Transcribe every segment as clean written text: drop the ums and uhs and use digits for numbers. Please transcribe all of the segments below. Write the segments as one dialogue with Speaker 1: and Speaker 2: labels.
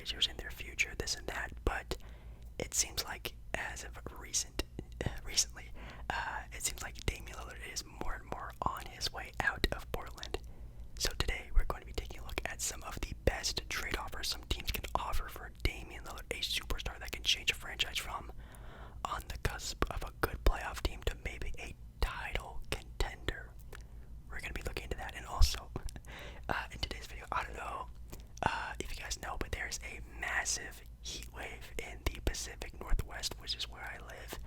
Speaker 1: Blazers in their future, this and that, but it seems like as of recently, it seems like Damian Lillard is more and more on his way out of Portland. So today we're going to be taking a look at some of the best trade offers some teams can offer for Damian Lillard, a superstar that can change a franchise from on the cusp of a good playoff team to maybe a title contender. We're going to be looking into that, and also in today's video, I don't know if you guys know, but there's a massive heat wave in the Pacific Northwest, which is where I live.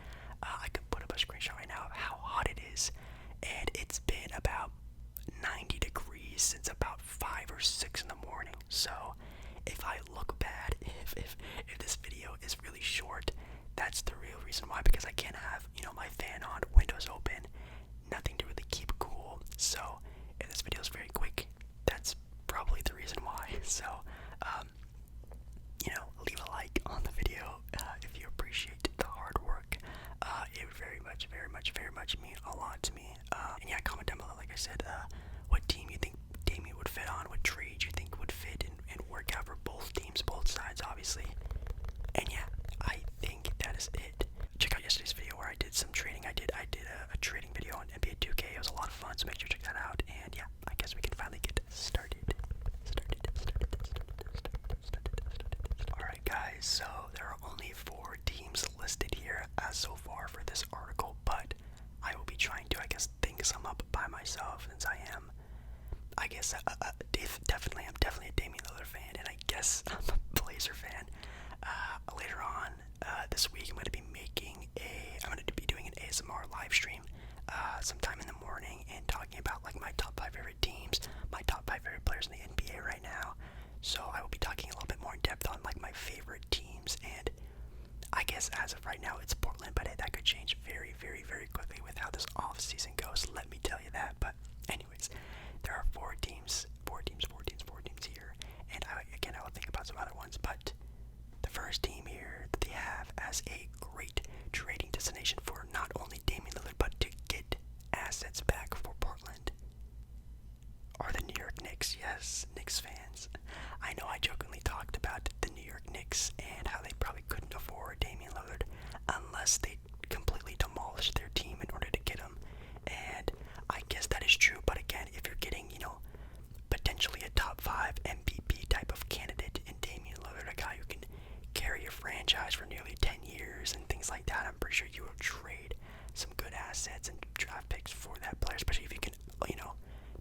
Speaker 1: I can put up a screenshot right now of how hot it is, and it's been about 90 degrees since about 5 or 6 in the morning. So if I look bad, if this video is really short, that's the real reason why, because I can't have, my fan on, windows open, nothing to really keep cool. So if this video is very quick, that's probably the reason why. So leave a like on the video if you appreciate the hard work. It would very much mean a lot to me. And yeah, comment down below, like I said, what team you think Damian would fit on, what trade you think would fit and work out for both teams, both sides, obviously. And yeah, I think that is it. Check out yesterday's video where I did some trading. I did a trading video on NBA 2K. It was a lot of fun, so make sure to check that out. And yeah, I guess we can finally get started. Alright guys, so there are only 4 teams listed here so far for this article, but I will be trying to, think some up by myself, since I'm definitely a Damian Lillard fan, and I guess I'm a Blazer fan. Later on this week, I'm going to be doing an ASMR live stream sometime in the morning and talking about my top 5 favorite teams, my top 5 favorite players in the NBA right now. So I will be talking a little bit more in depth on my favorite teams, and I guess as of right now it's Portland, but that could change very quickly with how this off season goes. Let me tell you that. But anyways, there are 4 teams here, and I will think about some other ones. But the first team here that they have as a great trading destination for not only Damian Lillard but to get assets back for Portland are the New York Knicks. Yes, Knicks fans. I know I jokingly talked about the New York Knicks and how they probably couldn't afford Damian Lillard unless they completely demolished their team in order to get him. And I guess that is true, but again, if you're getting, potentially a top 5 MVP type of candidate in Damian Lillard, a guy who can carry a franchise for nearly 10 years and things like that, I'm pretty sure you will trade some good assets and draft picks for that player, especially if you can,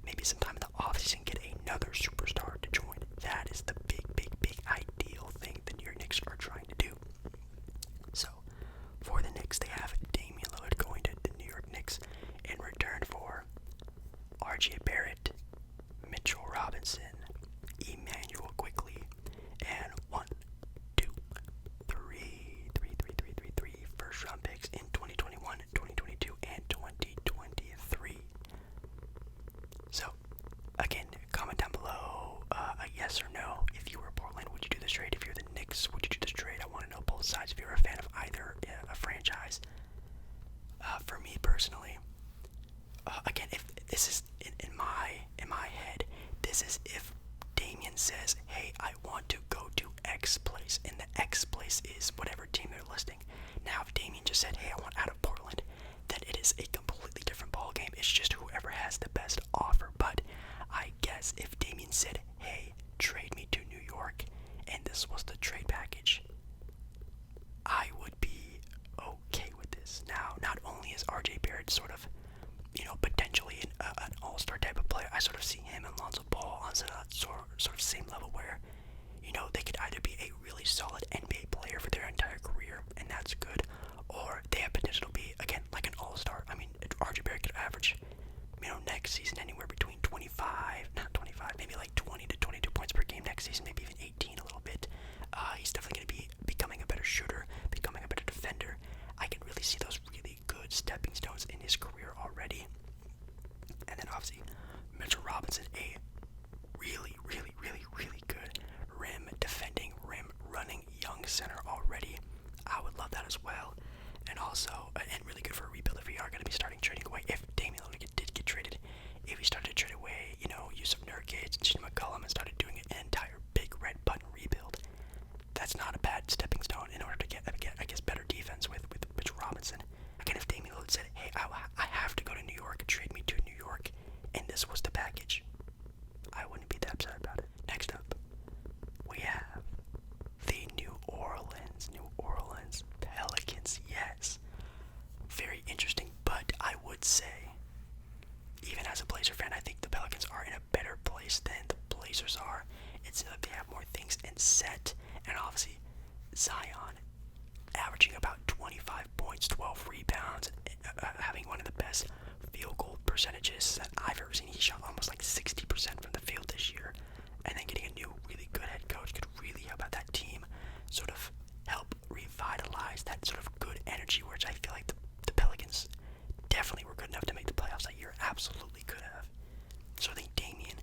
Speaker 1: maybe sometime in the offseason get another superstar to join. That is the big ideal thing the New York Knicks are trying to do. So, for the Knicks, they have Damian Lillard going to the New York Knicks in return for RJ Barrett, Mitchell Robinson, Emmanuel Quickly, and 3 first-round picks in 2021, 2022, and 2023. So, again, comment down below a yes or no. If you were Portland, would you do this trade? If you're the Knicks, would you do this trade? I want to know both sides. If you're a fan of either a franchise. For me personally, again, if this is in my head, this is if Damian says, "Hey, I want to go to X place," and the X place is whatever team they're listing. Now, if Damian just said, "Hey, I want out of Portland," then it is a completely different ballgame. It's just whoever has the best offer. But I guess if Damian said, "Hey, trade me to New York," and this was the trade package, I would be okay with this. Now, not only is RJ Barrett sort of, potentially an all-star type of player, I sort of see him and Lonzo Ball on sort of same level where, they could either be a really solid NBA player for their entire career, and that's good, or they have potential to be, again, like an all-star. I mean, RJ Barrett could average, next season anywhere between 25, maybe like 20 to 22 points per game next season, maybe even 18 a little bit. He's definitely going to be becoming a better shooter, becoming a better defender. I can really see those really good stepping stones in his career already. And then obviously, Mitchell Robinson, a really good rim defending, rim running young center already. I would love that as well. And also, and really good for a rebuild if we are going to be starting trading away. If Damian Lillard did get traded, if we started to trade away, Yusuf Nurkic and Jim McCollum and started doing an entire big red button rebuild, Pacers are. It seems like they have more things in set, and obviously Zion averaging about 25 points, 12 rebounds, having one of the best field goal percentages that I've ever seen. He shot almost like 60% from the field this year, and then getting a new really good head coach could really help out that team, sort of help revitalize that sort of good energy, which I feel like the Pelicans definitely were good enough to make the playoffs that year. Absolutely could have. So I think Damian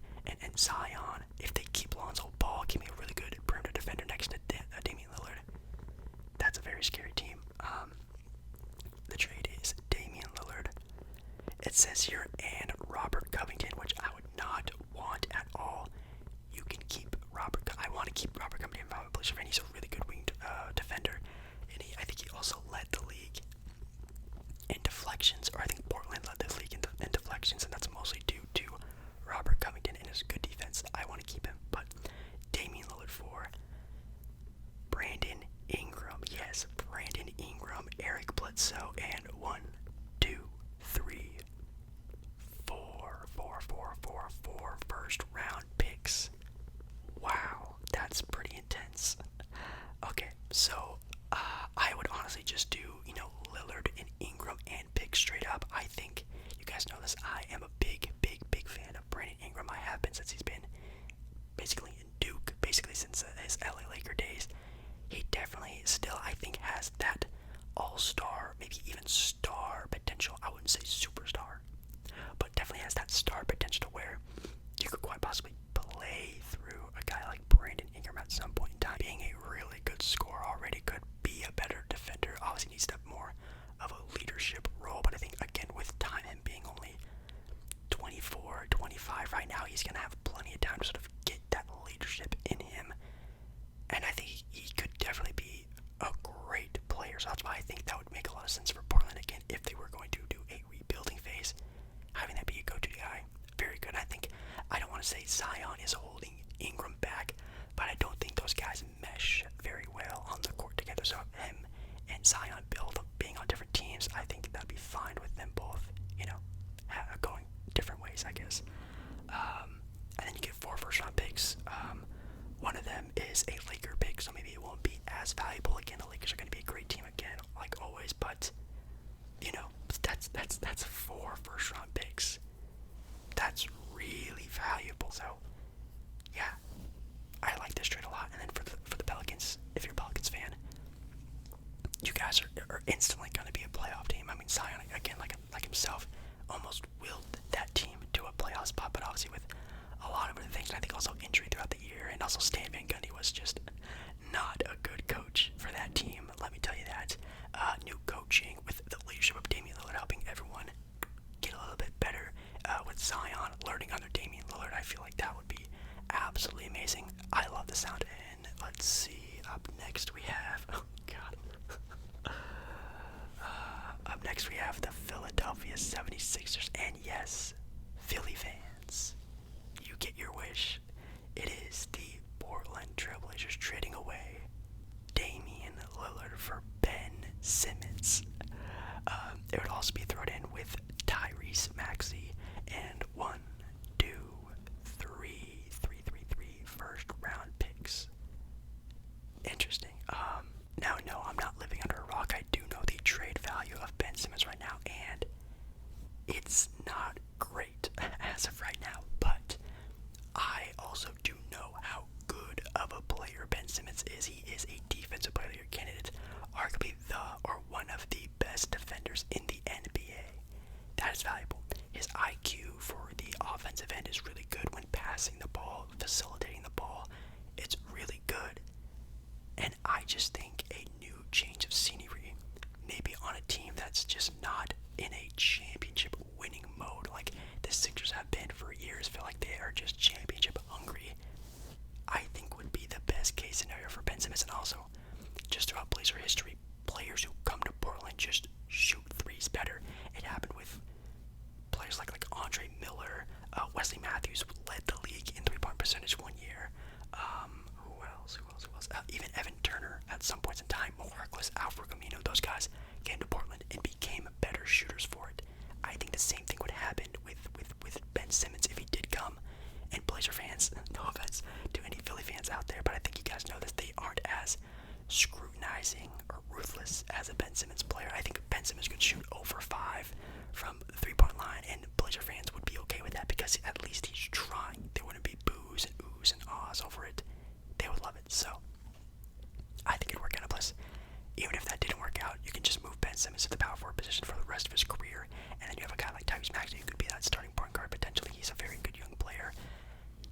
Speaker 1: and Zion, if they keep Lonzo Ball, keeping a really good perimeter defender next to Damian Lillard, that's a very scary team. The trade is Damian Lillard. It says here, and Robert Covington, which I would not want at all. You can keep Robert. I want to keep Robert Covington if I'm a Blazer fan. He's a really good winged defender, and I think he also led the league in deflections, or I think Portland led the league in deflections, and that's mostly due to Robert Covington and his good defense. I want to keep him, but Damian Lillard for Brandon Ingram. Yes, Brandon Ingram, Eric Bledsoe, and 1, 2, 3, 4 first round picks. Wow, that's pretty intense. Okay, so I would honestly just do, Lillard and Ingram and pick straight up. I think you guys know this. I am a big fan of Brandon Ingram. I have been since he's been basically in Duke, basically since his LA Laker days. He definitely still, I think, has that all-star, maybe even star potential. I wouldn't say superstar, but definitely has that star potential to where you could quite possibly play through a guy like Brandon Ingram at some point in time. Being a really good scorer already could be a better defender. Obviously needs to have more of a leadership role, but I think, again, with time, him being only 24, 25 right now, he's going to have plenty of time to sort of get that leadership in him. And I think he could definitely be a great player. So that's why I think that would make a lot of sense for Portland, again, if they were going to do a rebuilding phase. Having that be a go-to guy, very good. I don't want to say Zion is holding Ingram back, but I don't think those guys mesh very well on the court together. So him and Zion being on different teams, I think that'd be fine with them both, going different ways, I guess. And then you get 4 first-round picks. One of them is a Laker pick, so maybe it won't be as valuable. Again, the Lakers are going to be a great team again, like always, but that's 4 first-round picks. That's really valuable. So yeah, I like this trade a lot. And then for the Pelicans, if you're a Pelicans fan, you guys are instantly going to be a playoff team. I mean, Zion, again, like himself, almost willed that team to a playoff spot, but obviously with a lot of other things, and I think also injury throughout the year, and also Stan Van Gundy was just not a good coach for that team, let me tell you that. New coaching with the leadership of Damian Lillard helping everyone get a little bit better, with Zion learning under Damian Lillard, I feel like that would be absolutely amazing. I love the sound. And let's see, up next we have, oh god, up next we have the Philadelphia 76ers, and yes, Philly fans, you get your wish. It is the Portland Trailblazers trading away Damian Lillard for Ben Simmons. It would also be thrown in with Tyrese Maxey and 1, 2, 3 first round picks. Interesting. Now, no, I'm not living under a rock. I do know the trade value of Ben Simmons right now, and it's not great as of right now, but I also do know how good of a player Ben Simmons is. He is a defensive player of the year candidate, arguably one of the best defenders in the NBA. That is valuable. His IQ for the offensive end is really good when passing the ball, facilitating the ball. It's really good. And I just think a new change of scenery, maybe on a team that's just not in a championship winning mode like the Sixers have been for years, feel like they are just championship hungry, I think would be the best case scenario for Ben Simmons. And also, just throughout Blazer history, players who come to Portland just shoot threes better. It happened with players like Andre Miller, Wesley Matthews led the league in three-point percentage one year. Who else? Even Evan Turner at some points in time, Marcus Alfred Camino, those guys came to Portland and became better shooters for it. I think the same thing would happen with Ben Simmons if he did come and play offense to any Philly fans out there, but I think you guys know that they aren't as scrutinizing or ruthless as a Ben Simmons player. I think Ben Simmons could shoot over 5 from the 3-point line, and Blazer fans would be okay with that because at least he's trying. There wouldn't be boos and oohs and ahs over it. They would love it. So I think it'd work out. Plus, even if that didn't work out, you can just move Ben Simmons to the power forward position for the rest of his career, and then you have a guy like Tyrese Maxey who could be that starting point guard potentially. He's a very good young player.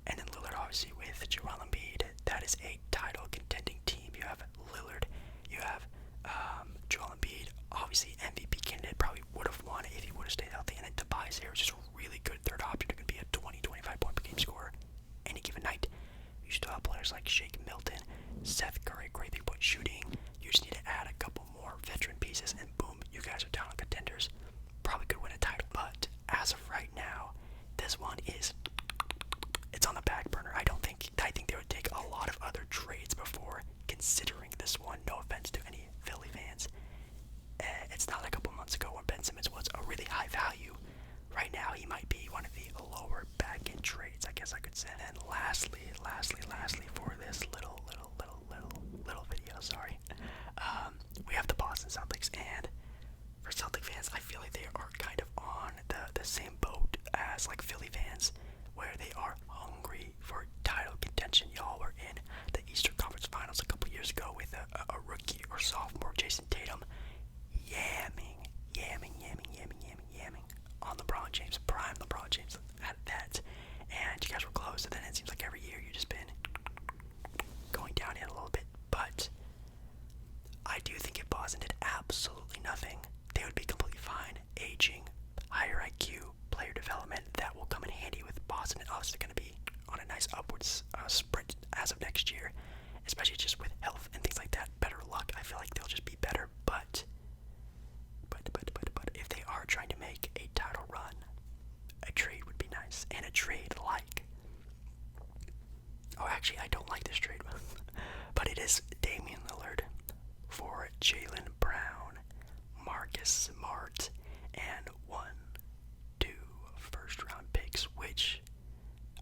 Speaker 1: And then Lillard, obviously, with Joel Embiid, that is a title contending team. You have Lillard, you have Joel Embiid, obviously MVP candidate, probably would have won if he would have stayed healthy. And then Tobias Harris is a really good third option who could be a 20-25 point per game scorer any given night. You still have players like Shake Milton, Seth Curry, great 3-point shooting. You just need to add a couple more veteran pieces, and boom, you guys are title contenders. Probably could win a title, but as of right now, this one is, it's on the back burner. I think they would take a lot of other trades before considering this one. No offense to any Philly fans. It's not like a couple months ago when Ben Simmons was a really high value. Right now, he might be one of the lower back end trades, I guess I could say. And lastly, for this little video, we have the Boston Celtics, and for Celtic fans, I feel like they are kind of on the same boat as like Philly fans, where they are hungry for title contention. Y'all were in the Eastern Conference Finals a couple years ago with a rookie or sophomore, Jason Tatum, yamming on LeBron James, prime LeBron James at that. And you guys were close, and then it seems like every year you've just been going downhill a little bit. But I do think if Boston did absolutely nothing, they would be completely fine. Aging, higher IQ, player development, that will come in handy with Boston. And obviously going to be on a nice upwards sprint as of next year, especially just with health and things like that. Better luck. I feel like they'll just be better. But if they are trying to make a title run, a trade would be nice. And a trade like, oh, actually, I don't like this trade, but it is Damian Lillard for Jaylen Brown, Marcus Smart, and 2 first-round picks, which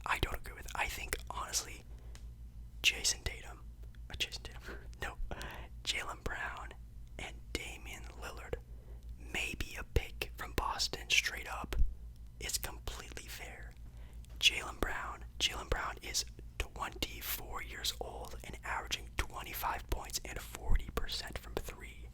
Speaker 1: I don't agree with. I think, honestly, Jaylen Brown and Damian Lillard, maybe a pick from Boston straight up, is completely fair. Jaylen Brown is 24 years old and averaging 25 points and 40% from 3.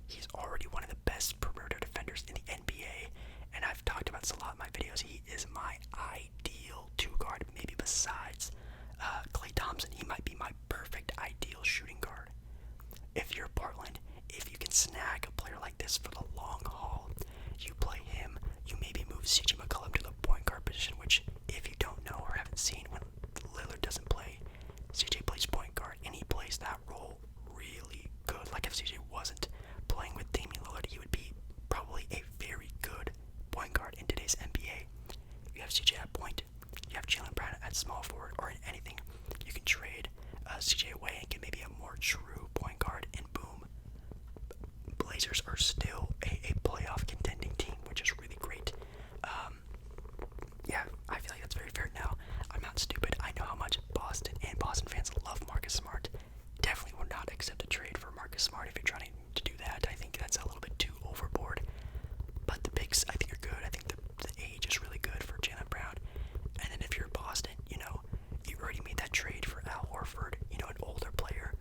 Speaker 1: He's already one of the best perimeter defenders in the NBA, and I've talked about this a lot in my videos. He is my ideal 2-guard, maybe besides Klay Thompson. He might be my perfect ideal shooting guard. If you're Portland, if you can snag a player like this for the long haul, you play him, you maybe move CJ McCollum to the point guard position, which if you don't know or haven't seen, when Lillard doesn't play, CJ plays point guard, and he plays that role really good. Like if CJ wasn't playing with Damian Lillard, he would be probably a very good point guard in today's NBA. You have CJ at point, you have Jaylen Brown at small forward, or in anything. You can trade CJ away and get maybe a more true point guard, and boom, Blazers are still a playoff contending team, which is really great. Yeah, I feel like that's very fair. Now, I'm not stupid. I know how much Boston and Boston fans love Marcus Smart. Definitely would not accept a trade for Marcus Smart if you're trying to do that. I think that's a little bit too overboard. But the picks, I think, are good. I think the age is really good for Jaylen Brown. And then if you're Boston, you already made that trade for Al Horford, an older player,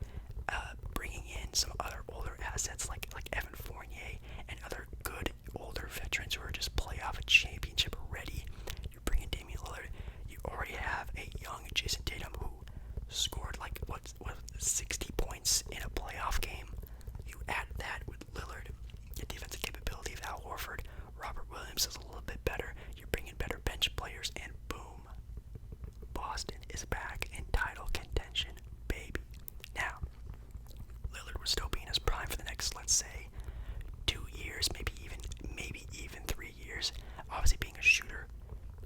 Speaker 1: bringing in some other older assets like Evan Fournier and other good older veterans who are just playoff championship ready. You're bringing Damian Lillard. You already have a young Jason Tatum who scored 60 points in a playoff game. You add that with Lillard, the defensive capability of Al Horford. Robert Williams is a little bit better. You're bringing better bench players, and boom, Boston is back in title contention, baby. Now, Lillard would still be in his prime for the next, let's say, 2 years, maybe even 3 years. Obviously, being a shooter,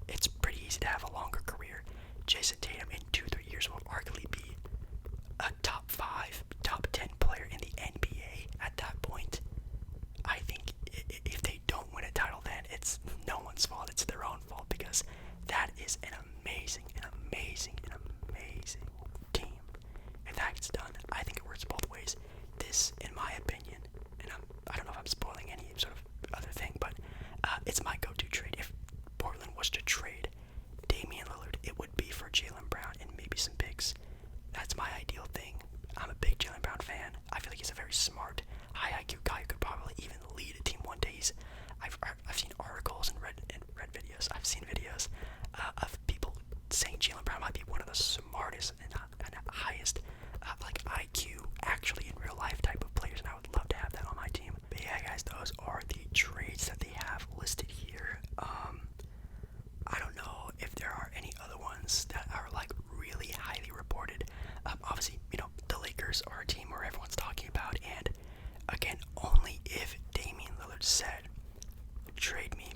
Speaker 1: it's pretty easy to have a longer career. Jason Tatum in 2-3 years will arguably be a top 5, top 10 player in the NBA at that point. I think if they don't win a title, then it's no one's fault. It's their own fault, because that is an amazing very smart, high IQ guy who could probably even lead a team one day. I've seen articles and read videos. I've seen videos of people saying Jaylen Brown might be one of the smartest and highest like IQ actually in real life type of players, and I would love to have that on my team. But yeah, guys, those are the trades that they have listed here. I don't know if there are any other ones that are like really highly reported. Obviously, you know, the Lakers are a team where everyone's talking about, and again, only if Damian Lillard said, trade me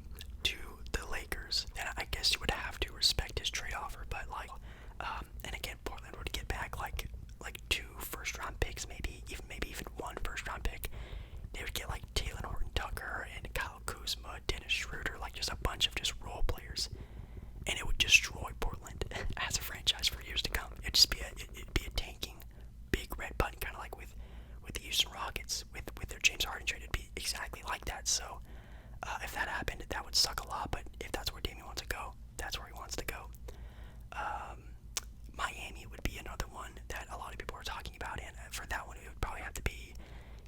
Speaker 1: to the Lakers, then I guess you would have to respect his trade offer. But like, and again, Portland would get back like 2 first-round picks, maybe even 1 first-round pick. They would get like Taylor Horton-Tucker and Kyle Kuzma, Dennis Schroeder, like just a bunch of just role players, and it would destroy Portland as a franchise for years to come. It'd just be a tanking big red button, kind of like with the Houston Rockets with their James Harden trade. It'd be exactly like that. So if that happened, that would suck a lot. But if that's where Damian wants to go, that's where he wants to go. Miami would be another one that a lot of people are talking about, and for that one, it would probably have to be,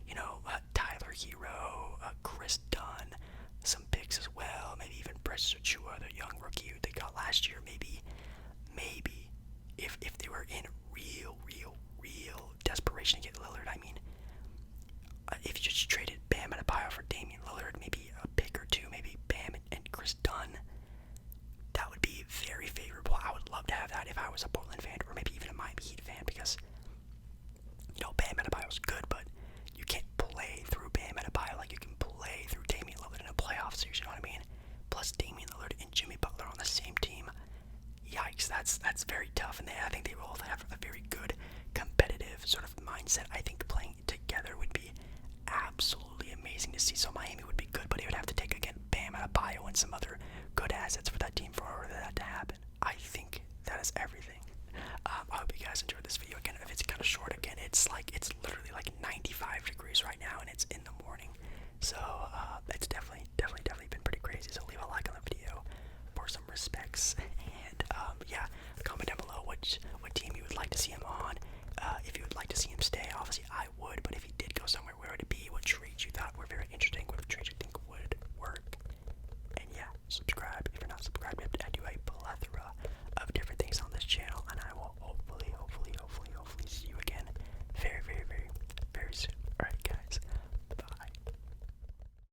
Speaker 1: you know, Tyler Hero, Chris Dunn, some picks as well, maybe even Precious Achiuwa, the young rookie who they got last year. Maybe if they were in real desperation to get Lillard, I mean, if you just traded Bam Adebayo for Damian Lillard, maybe a pick or two, maybe Bam and Chris Dunn, that would be very favorable. I would love to have that if I was a Portland fan, or maybe even a Miami Heat fan, because, you know, Bam Adebayo's good, but you can't play through Bam Adebayo like you can play through Damian Lillard in a playoff series, you know what I mean? Plus Damian Lillard and Jimmy Butler on the same team. Yikes, that's very tough, and I think they will have a very good competitive sort of mindset. I think playing together would be absolutely amazing to see. So Miami would be good, but it would have to take, again, Bam Adebayo and some other good assets for that team for that to happen. I think that is everything. I hope you guys enjoyed this video. Again, if it's kind of short, again, it's literally like 95 degrees right now, and it's in the morning. So it's definitely been pretty crazy. So leave a like on the video for some respects, and yeah, comment down below what team you would like to see him on. If you would like to see him stay, obviously I would, but if he did go somewhere, where would it be? What trades you thought were very interesting? What trades you think would work? And yeah, subscribe if you're not subscribed yet.